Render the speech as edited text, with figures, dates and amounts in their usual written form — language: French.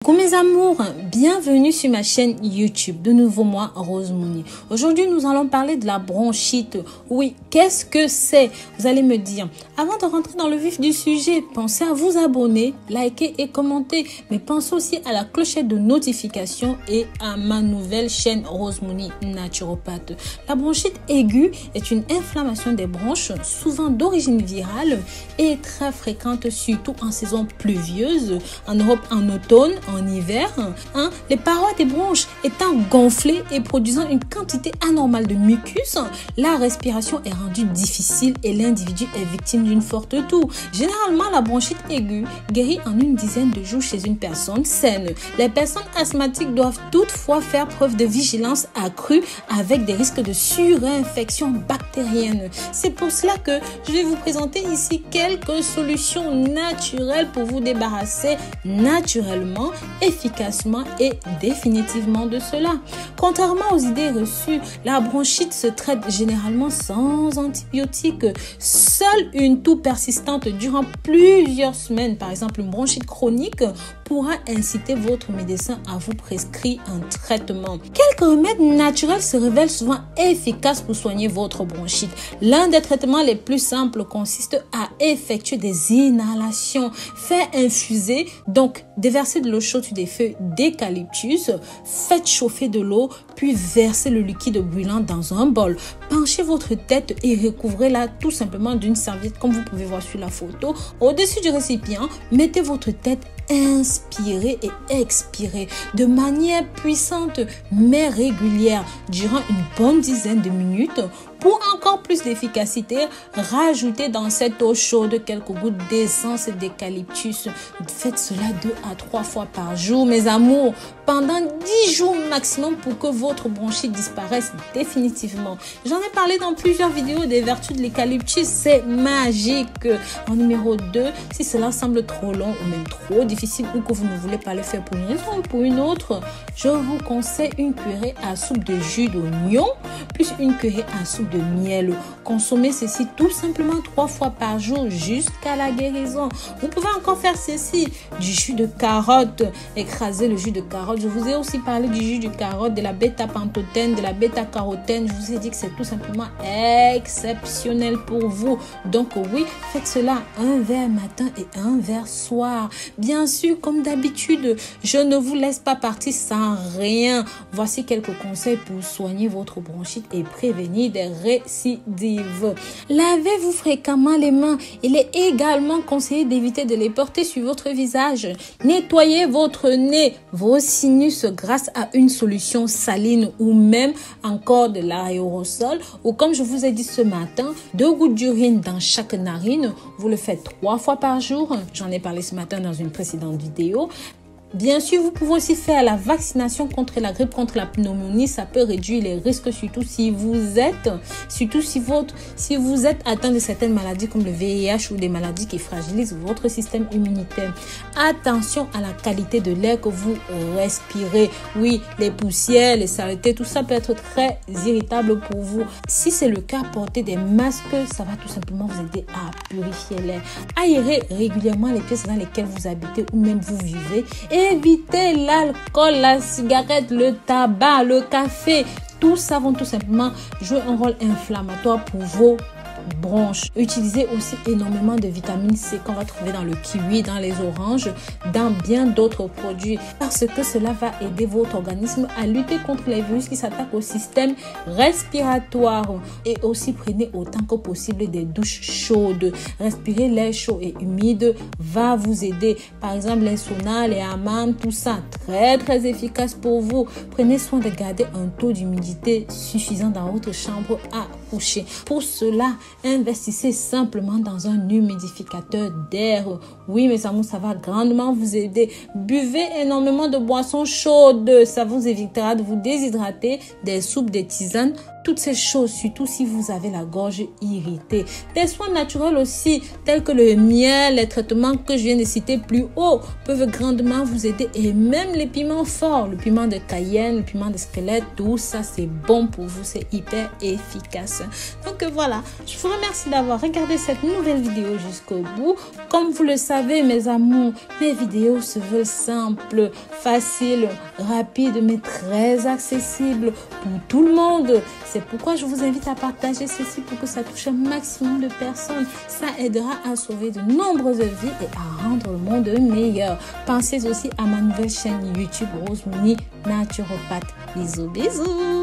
Coucou mes amours, bienvenue sur ma chaîne YouTube. De nouveau moi, Rose Mouni. Aujourd'hui, nous allons parler de la bronchite. Oui, qu'est-ce que c'est? Vous allez me dire. Avant de rentrer dans le vif du sujet, pensez à vous abonner, liker et commenter. Mais pensez aussi à la clochette de notification et à ma nouvelle chaîne Rose Mouni naturopathe. La bronchite aiguë est une inflammation des bronches, souvent d'origine virale et très fréquente, surtout en saison pluvieuse, en Europe en automne, en hiver, les parois des bronches étant gonflées et produisant une quantité anormale de mucus, la respiration est rendue difficile et l'individu est victime d'une forte toux. Généralement, la bronchite aiguë guérit en une dizaine de jours chez une personne saine. Les personnes asthmatiques doivent toutefois faire preuve de vigilance accrue avec des risques de surinfection bactérienne. C'est pour cela que je vais vous présenter ici quelques solutions naturelles pour vous débarrasser naturellement, efficacement et définitivement de cela. Contrairement aux idées reçues, la bronchite se traite généralement sans antibiotiques. Seule une toux persistante durant plusieurs semaines, par exemple une bronchite chronique, pourra inciter votre médecin à vous prescrire un traitement. Quelques remèdes naturels se révèlent souvent efficaces pour soigner votre bronchite. L'un des traitements les plus simples consiste à effectuer des inhalations. Faire infuser, donc déverser de l'eau chaude sur des feuilles d'eucalyptus, faites chauffer de l'eau, puis versez le liquide brûlant dans un bol. Penchez votre tête et recouvrez-la tout simplement d'une serviette comme vous pouvez voir sur la photo. Au-dessus du récipient, mettez votre tête, inspirez et expirez de manière puissante mais régulière durant une bonne dizaine de minutes. Pour encore plus d'efficacité, rajoutez dans cette eau chaude quelques gouttes d'essence d'eucalyptus. Faites cela 2 à 3 fois par jour, mes amours, pendant 10 jours maximum pour que votre bronchite disparaisse définitivement. J'en ai parlé dans plusieurs vidéos des vertus de l'eucalyptus, c'est magique. En numéro 2, si cela semble trop long ou même trop difficile ou que vous ne voulez pas le faire pour une raison ou pour une autre, je vous conseille une cuillerée à soupe de jus d'oignon plus une cuillerée à soupe de miel. Consommez ceci tout simplement 3 fois par jour jusqu'à la guérison. Vous pouvez encore faire ceci, du jus de carotte, écraser le jus de carotte. Je vous ai aussi parlé du jus de carotte, de la bêta-pantotène, de la bêta-carotène. Je vous ai dit que c'est tout simplement exceptionnel pour vous. Donc oui, faites cela un verre matin et un verre soir. Bien sûr, comme d'habitude, je ne vous laisse pas partir sans rien. Voici quelques conseils pour soigner votre bronchite et prévenir des récidives. Lavez-vous fréquemment les mains. Il est également conseillé d'éviter de les porter sur votre visage. Nettoyez votre nez, vos sinus grâce à une solution saline ou même encore de l'aérosol ou comme je vous ai dit ce matin, 2 gouttes d'urine dans chaque narine. Vous le faites 3 fois par jour. J'en ai parlé ce matin dans une précédente vidéo. Bien sûr, vous pouvez aussi faire la vaccination contre la grippe, contre la pneumonie. Ça peut réduire les risques, surtout si vous êtes atteint de certaines maladies comme le VIH ou des maladies qui fragilisent votre système immunitaire. Attention à la qualité de l'air que vous respirez. Oui, les poussières, les saletés, tout ça peut être très irritable pour vous. Si c'est le cas, portez des masques. Ça va tout simplement vous aider à purifier l'air. Aérez régulièrement les pièces dans lesquelles vous habitez ou même vous vivez. Évitez l'alcool, la cigarette, le tabac, le café. Tout ça vont tout simplement jouer un rôle inflammatoire pour vos bronches. Utilisez aussi énormément de vitamine C qu'on va trouver dans le kiwi, dans les oranges, dans bien d'autres produits parce que cela va aider votre organisme à lutter contre les virus qui s'attaquent au système respiratoire. Et aussi prenez autant que possible des douches chaudes. Respirer l'air chaud et humide va vous aider. Par exemple, les saunas, les hammams, tout ça, très efficace pour vous. Prenez soin de garder un taux d'humidité suffisant dans votre chambre à coucher. Pour cela, investissez simplement dans un humidificateur d'air. Oui, mes amours, ça va grandement vous aider. Buvez énormément de boissons chaudes. Ça vous évitera de vous déshydrater, des soupes, des tisanes. toutes ces choses, surtout si vous avez la gorge irritée. Des soins naturels aussi, tels que le miel, les traitements que je viens de citer plus haut, peuvent grandement vous aider. Et même les piments forts, le piment de Cayenne, le piment de squelette, tout ça, c'est bon pour vous, c'est hyper efficace. Donc voilà, je vous remercie d'avoir regardé cette nouvelle vidéo jusqu'au bout. Comme vous le savez, mes amours, mes vidéos se veulent simples, faciles, rapides, mais très accessibles pour tout le monde. C'est pourquoi je vous invite à partager ceci pour que ça touche un maximum de personnes. Ça aidera à sauver de nombreuses vies et à rendre le monde meilleur. Pensez aussi à ma nouvelle chaîne YouTube Rose Mouni Naturopathe. Bisous, bisous.